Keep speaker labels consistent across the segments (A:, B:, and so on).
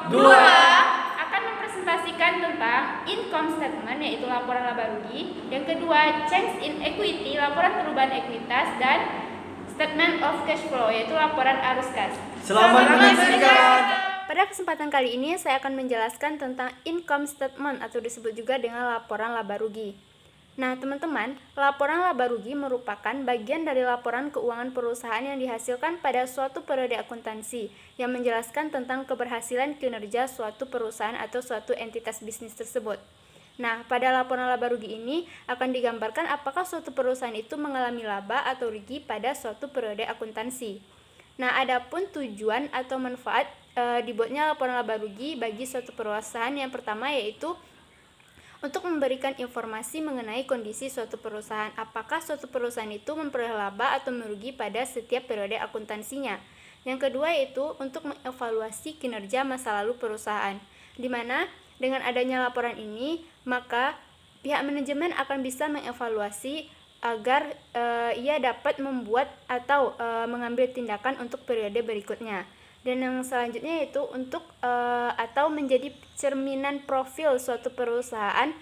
A: 2
B: akan mempresentasikan tentang income statement, yaitu laporan laba rugi. Yang kedua, change in equity, laporan perubahan ekuitas, dan statement of cash flow, yaitu laporan arus kas.
A: Selamat menyaksikan.
C: Pada kesempatan kali ini saya akan menjelaskan tentang income statement atau disebut juga dengan laporan laba rugi. Nah, teman-teman, laporan laba rugi merupakan bagian dari laporan keuangan perusahaan yang dihasilkan pada suatu periode akuntansi yang menjelaskan tentang keberhasilan kinerja suatu perusahaan atau suatu entitas bisnis tersebut. Nah, pada laporan laba rugi ini akan digambarkan apakah suatu perusahaan itu mengalami laba atau rugi pada suatu periode akuntansi. Nah, adapun tujuan atau manfaat dibuatnya laporan laba rugi bagi suatu perusahaan yang pertama yaitu untuk memberikan informasi mengenai kondisi suatu perusahaan, apakah suatu perusahaan itu memperoleh laba atau merugi pada setiap periode akuntansinya. Yang kedua yaitu untuk mengevaluasi kinerja masa lalu perusahaan, di mana dengan adanya laporan ini maka pihak manajemen akan bisa mengevaluasi agar ia dapat membuat atau mengambil tindakan untuk periode berikutnya. Dan yang selanjutnya yaitu untuk atau menjadi cerminan profil suatu perusahaan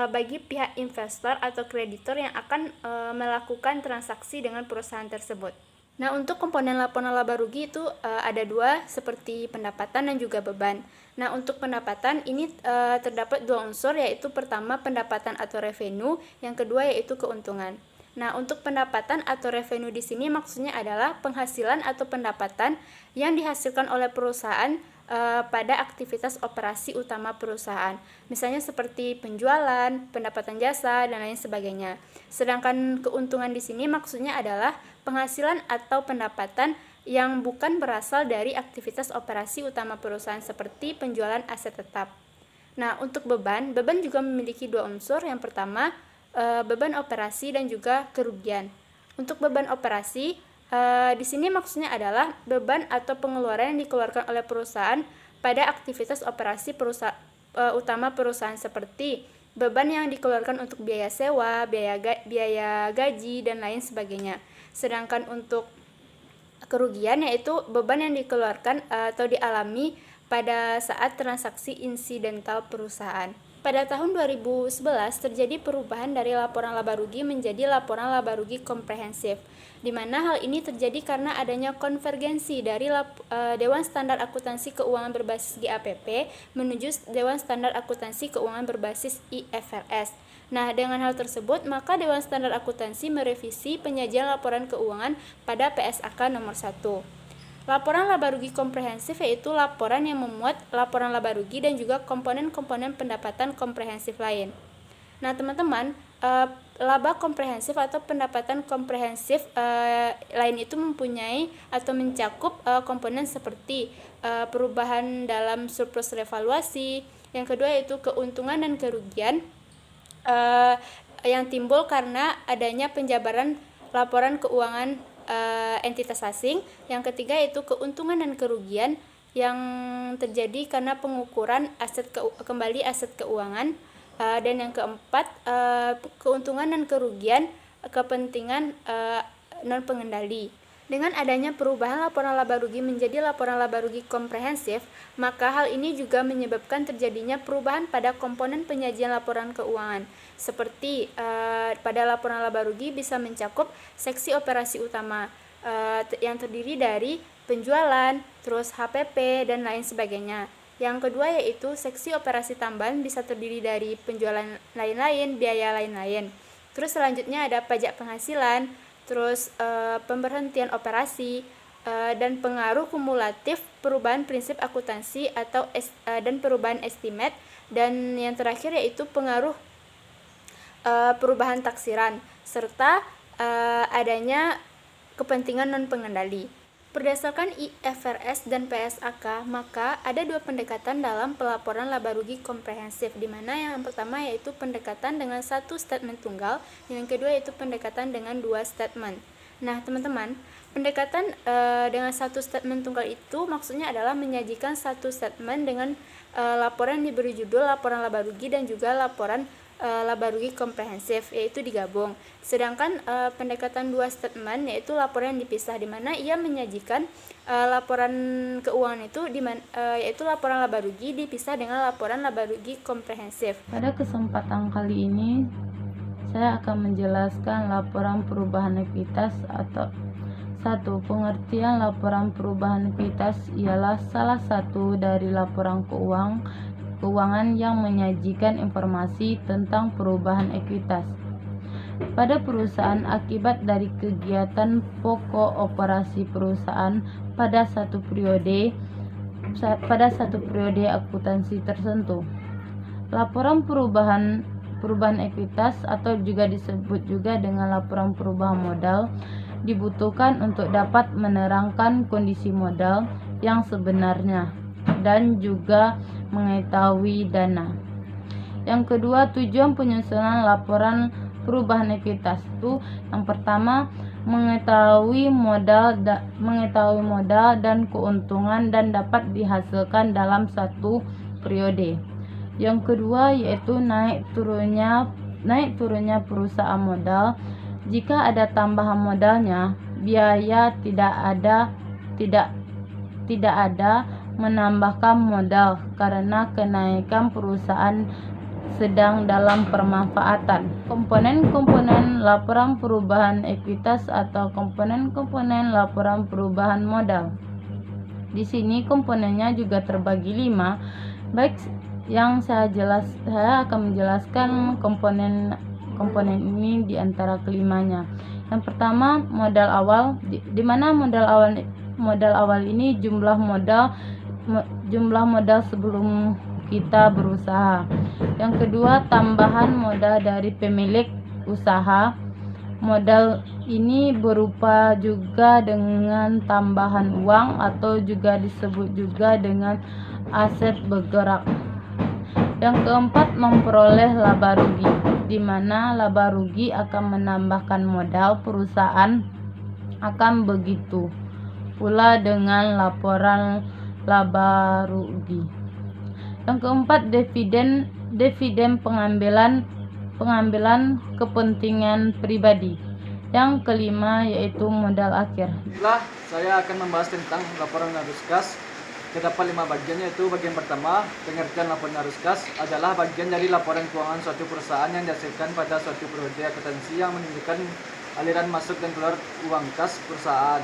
C: bagi pihak investor atau kreditor yang akan melakukan transaksi dengan perusahaan tersebut. Nah, untuk komponen laporan laba rugi itu ada dua, seperti pendapatan dan juga beban. Nah, untuk pendapatan ini terdapat dua unsur, yaitu pertama pendapatan atau revenue, yang kedua yaitu keuntungan. Nah, untuk pendapatan atau revenue di sini maksudnya adalah penghasilan atau pendapatan yang dihasilkan oleh perusahaan pada aktivitas operasi utama perusahaan. Misalnya seperti penjualan, pendapatan jasa, dan lain sebagainya. Sedangkan keuntungan di sini maksudnya adalah penghasilan atau pendapatan yang bukan berasal dari aktivitas operasi utama perusahaan seperti penjualan aset tetap. Nah, untuk beban juga memiliki dua unsur. Yang pertama, beban operasi dan juga kerugian. Untuk beban operasi, di sini maksudnya adalah beban atau pengeluaran yang dikeluarkan oleh perusahaan pada aktivitas operasi utama perusahaan seperti beban yang dikeluarkan untuk biaya sewa, biaya gaji, dan lain sebagainya. Sedangkan untuk kerugian yaitu beban yang dikeluarkan atau dialami pada saat transaksi insidental perusahaan. Pada tahun 2011 terjadi perubahan dari laporan laba rugi menjadi laporan laba rugi komprehensif, di mana hal ini terjadi karena adanya konvergensi dari Dewan Standar Akuntansi Keuangan berbasis GAPP menuju Dewan Standar Akuntansi Keuangan berbasis IFRS. Nah, dengan hal tersebut, maka Dewan Standar Akuntansi merevisi penyajian laporan keuangan pada PSAK nomor 1. Laporan laba rugi komprehensif yaitu laporan yang memuat laporan laba rugi dan juga komponen-komponen pendapatan komprehensif lain. Nah, teman-teman, laba komprehensif atau pendapatan komprehensif lain itu mempunyai atau mencakup komponen seperti perubahan dalam surplus revaluasi, yang kedua yaitu keuntungan dan kerugian yang timbul karena adanya penjabaran laporan keuangan entitas asing. Yang ketiga yaitu keuntungan dan kerugian yang terjadi karena pengukuran kembali aset keuangan, dan yang keempat keuntungan dan kerugian kepentingan non pengendali. Dengan adanya perubahan laporan laba rugi menjadi laporan laba rugi komprehensif, maka hal ini juga menyebabkan terjadinya perubahan pada komponen penyajian laporan keuangan. Seperti pada laporan laba rugi bisa mencakup seksi operasi utama yang terdiri dari penjualan, terus HPP, dan lain sebagainya. Yang kedua yaitu seksi operasi tambahan bisa terdiri dari penjualan lain-lain, biaya lain-lain. Terus selanjutnya ada pajak penghasilan, terus pemberhentian operasi, dan pengaruh kumulatif perubahan prinsip akuntansi atau dan perubahan estimate, dan yang terakhir yaitu pengaruh perubahan taksiran serta adanya kepentingan non pengendali. Berdasarkan IFRS dan PSAK, maka ada dua pendekatan dalam pelaporan laba rugi komprehensif, di mana yang pertama yaitu pendekatan dengan satu statement tunggal, yang kedua yaitu pendekatan dengan dua statement. Nah, teman-teman, pendekatan dengan satu statement tunggal itu maksudnya adalah menyajikan satu statement dengan laporan yang diberi judul laporan laba rugi dan juga laporan laba rugi komprehensif, yaitu digabung. Sedangkan pendekatan dua statement yaitu laporan yang dipisah, di mana ia menyajikan laporan keuangan itu yaitu laporan laba rugi dipisah dengan laporan laba rugi komprehensif.
D: Pada kesempatan kali ini saya akan menjelaskan laporan perubahan ekuitas atau satu. Pengertian laporan perubahan ekuitas ialah salah satu dari laporan keuangan yang menyajikan informasi tentang perubahan ekuitas pada perusahaan akibat dari kegiatan pokok operasi perusahaan pada satu periode akuntansi tertentu. Laporan perubahan ekuitas atau juga disebut juga dengan laporan perubahan modal dibutuhkan untuk dapat menerangkan kondisi modal yang sebenarnya dan juga mengetahui dana. Yang kedua, tujuan penyusunan laporan perubahan ekuitas itu yang pertama mengetahui modal dan keuntungan dan dapat dihasilkan dalam satu periode. Yang kedua yaitu naik turunnya perusahaan modal. Jika ada tambahan modalnya, biaya tidak ada menambahkan modal karena kenaikan perusahaan sedang dalam permanfaatan. Komponen-komponen laporan perubahan ekuitas atau komponen-komponen laporan perubahan modal. Di sini komponennya juga terbagi 5. Baik, yang saya akan menjelaskan komponen ini di antara kelimanya. Yang pertama, modal awal, di mana modal awal ini jumlah modal sebelum kita berusaha. Yang kedua, tambahan modal dari pemilik usaha. Modal ini berupa juga dengan tambahan uang atau juga disebut juga dengan aset bergerak. Yang keempat, memperoleh laba rugi, di mana laba rugi akan menambahkan modal perusahaan. Akan begitu pula dengan laporan laba rugi. Yang keempat, dividen pengambilan kepentingan pribadi. Yang kelima yaitu modal akhir.
A: Setelah saya akan membahas tentang laporan arus kas. Terdapat 5 bagian, yaitu bagian pertama, pengertian laporan arus kas adalah bagian dari laporan keuangan suatu perusahaan yang dihasilkan pada suatu periode akuntansi yang menunjukkan aliran masuk dan keluar uang kas perusahaan.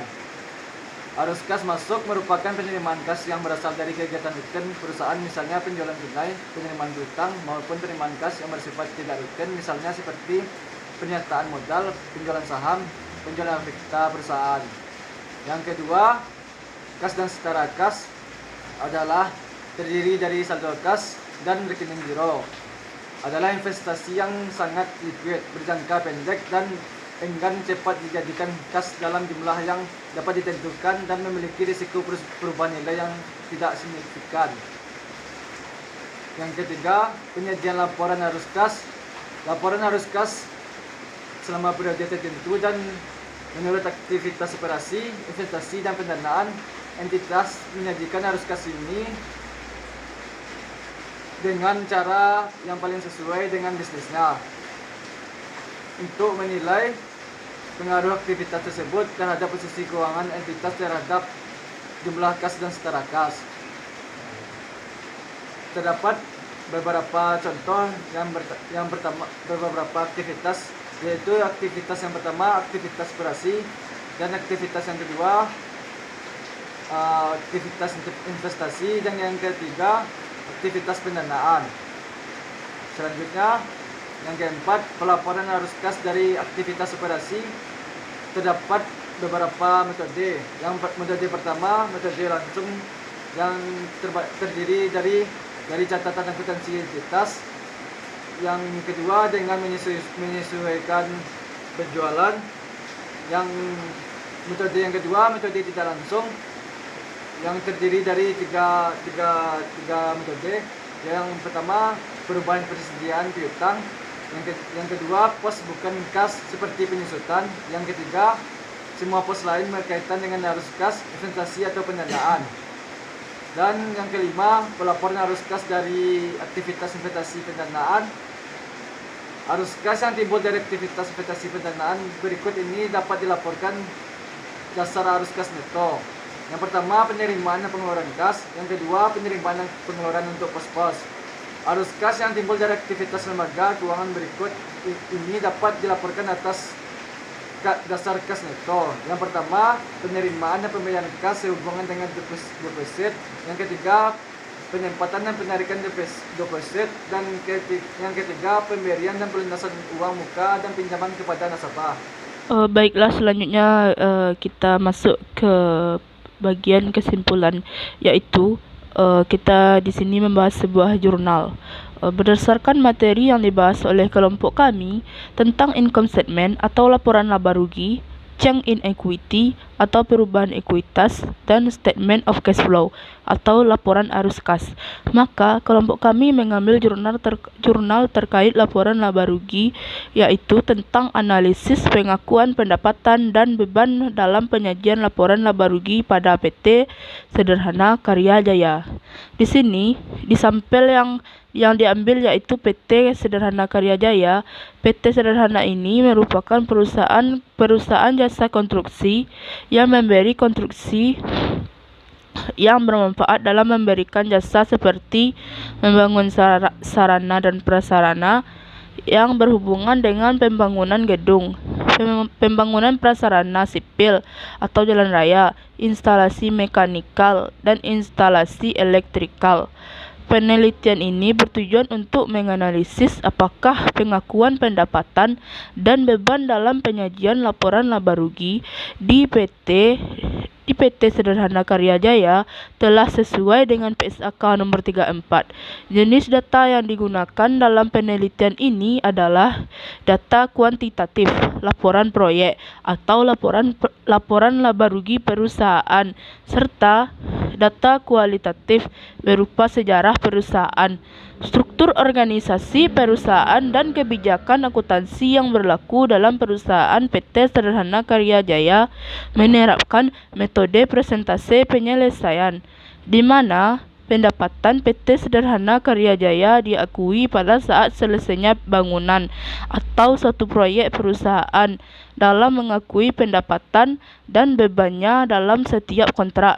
A: Arus kas masuk merupakan penerimaan kas yang berasal dari kegiatan rutin perusahaan, misalnya penjualan tunai, penerimaan berutang, maupun penerimaan kas yang bersifat tidak rutin, misalnya seperti pernyataan modal, penjualan saham, penjualan akta perusahaan. Yang kedua, kas dan setara kas adalah terdiri dari saldo kas dan rekening giro. Adalah investasi yang sangat liquid, berjangka pendek dan enggan cepat dijadikan kas dalam jumlah yang dapat ditentukan dan memiliki risiko perubahan nilai yang tidak signifikan. Yang ketiga, penyajian laporan arus kas. Laporan arus kas selama periode tertentu dan menurut aktivitas operasi, investasi dan pendanaan, entitas menyajikan arus kas ini dengan cara yang paling sesuai dengan bisnisnya untuk menilai pengaruh aktivitas tersebut terhadap posisi keuangan entitas terhadap jumlah kas dan setara kas. Terdapat beberapa contoh yang pertama, beberapa aktivitas, yaitu aktivitas yang pertama aktivitas operasi, dan aktivitas yang kedua aktivitas investasi, dan yang ketiga aktivitas pendanaan. Selanjutnya, yang keempat, pelaporan arus kas dari aktivitas operasi. Terdapat beberapa metode. Yang metode pertama, metode langsung, yang terdiri dari catatan akuntansi entitas. Yang kedua, dengan menyesuaikan penjualan. Yang metode yang kedua, metode tidak langsung, yang terdiri dari tiga metode. Yang pertama, perubahan persediaan piutang. Yang kedua, pos bukan kas seperti penyusutan. Yang ketiga, semua pos lain berkaitan dengan arus kas, investasi atau pendanaan. Dan yang kelima, pelaporan arus kas dari aktivitas investasi pendanaan. Arus kas yang timbul dari aktivitas investasi pendanaan berikut ini dapat dilaporkan dasar arus kas neto. Yang pertama, penerimaan dan pengeluaran kas. Yang kedua, penerimaan dan pengeluaran untuk pos-pos. Arus kas yang timbul dari aktivitas lembaga keuangan berikut ini dapat dilaporkan atas dasar kas neto. Yang pertama, penerimaan dan pembayaran kas sehubungan dengan deposit. Yang ketiga, penempatan dan penarikan deposit. Dan yang ketiga, pemberian dan pelunasan uang muka dan pinjaman kepada nasabah.
E: Baiklah, selanjutnya kita masuk ke bagian kesimpulan, yaitu kita di sini membahas sebuah jurnal. Berdasarkan materi yang dibahas oleh kelompok kami tentang income statement atau laporan laba rugi, change in equity atau perubahan ekuitas, dan statement of cash flow atau laporan arus kas, maka kelompok kami mengambil jurnal terkait laporan laba rugi, yaitu tentang analisis pengakuan pendapatan dan beban dalam penyajian laporan laba rugi pada PT Sederhana Karya Jaya. Di sini di sampel yang diambil yaitu PT Sederhana Karya Jaya. PT Sederhana ini merupakan perusahaan jasa konstruksi yang memberi konstruksi yang bermanfaat dalam memberikan jasa seperti membangun sarana dan prasarana yang berhubungan dengan pembangunan gedung, pembangunan prasarana sipil atau jalan raya, instalasi mekanikal, dan instalasi elektrikal. Penelitian ini bertujuan untuk menganalisis apakah pengakuan pendapatan dan beban dalam penyajian laporan laba rugi di PT Sederhana Karya Jaya telah sesuai dengan PSAK nomor 34. Jenis data yang digunakan dalam penelitian ini adalah data kuantitatif, laporan proyek atau laporan laba rugi perusahaan, serta data kualitatif berupa sejarah perusahaan, struktur organisasi perusahaan, dan kebijakan akuntansi yang berlaku dalam perusahaan. PT Sederhana Karya Jaya menerapkan metode presentase penyelesaian, di mana pendapatan PT Sederhana Karya Jaya diakui pada saat selesainya bangunan atau suatu proyek perusahaan dalam mengakui pendapatan dan bebannya dalam setiap kontrak.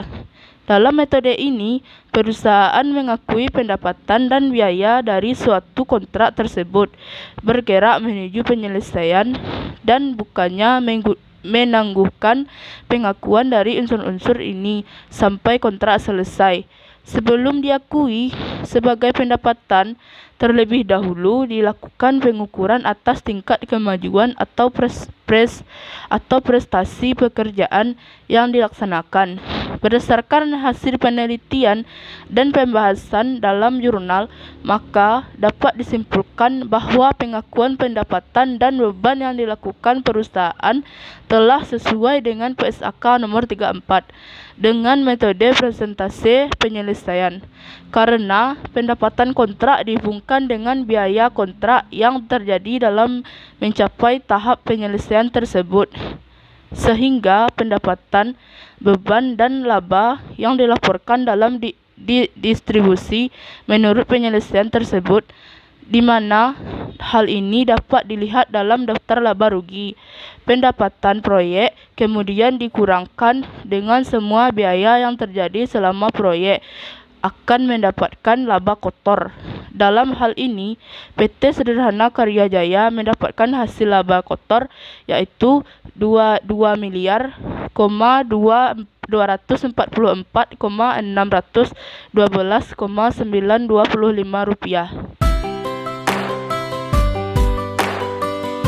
E: Dalam metode ini, perusahaan mengakui pendapatan dan biaya dari suatu kontrak tersebut, bergerak menuju penyelesaian, dan bukannya menangguhkan pengakuan dari unsur-unsur ini sampai kontrak selesai. Sebelum diakui sebagai pendapatan, terlebih dahulu dilakukan pengukuran atas tingkat kemajuan atau prestasi pekerjaan yang dilaksanakan. Berdasarkan hasil penelitian dan pembahasan dalam jurnal, maka dapat disimpulkan bahwa pengakuan pendapatan dan beban yang dilakukan perusahaan telah sesuai dengan PSAK nomor 34 dengan metode presentase penyelesaian, karena pendapatan kontrak dihubungkan dengan biaya kontrak yang terjadi dalam mencapai tahap penyelesaian tersebut, sehingga pendapatan, beban, dan laba yang dilaporkan dalam distribusi menurut penyelesaian tersebut, di mana hal ini dapat dilihat dalam daftar laba rugi. Pendapatan proyek kemudian dikurangkan dengan semua biaya yang terjadi selama proyek akan mendapatkan laba kotor. Dalam hal ini, PT Sederhana Karya Jaya mendapatkan hasil laba kotor yaitu 2.244,612,925 rupiah.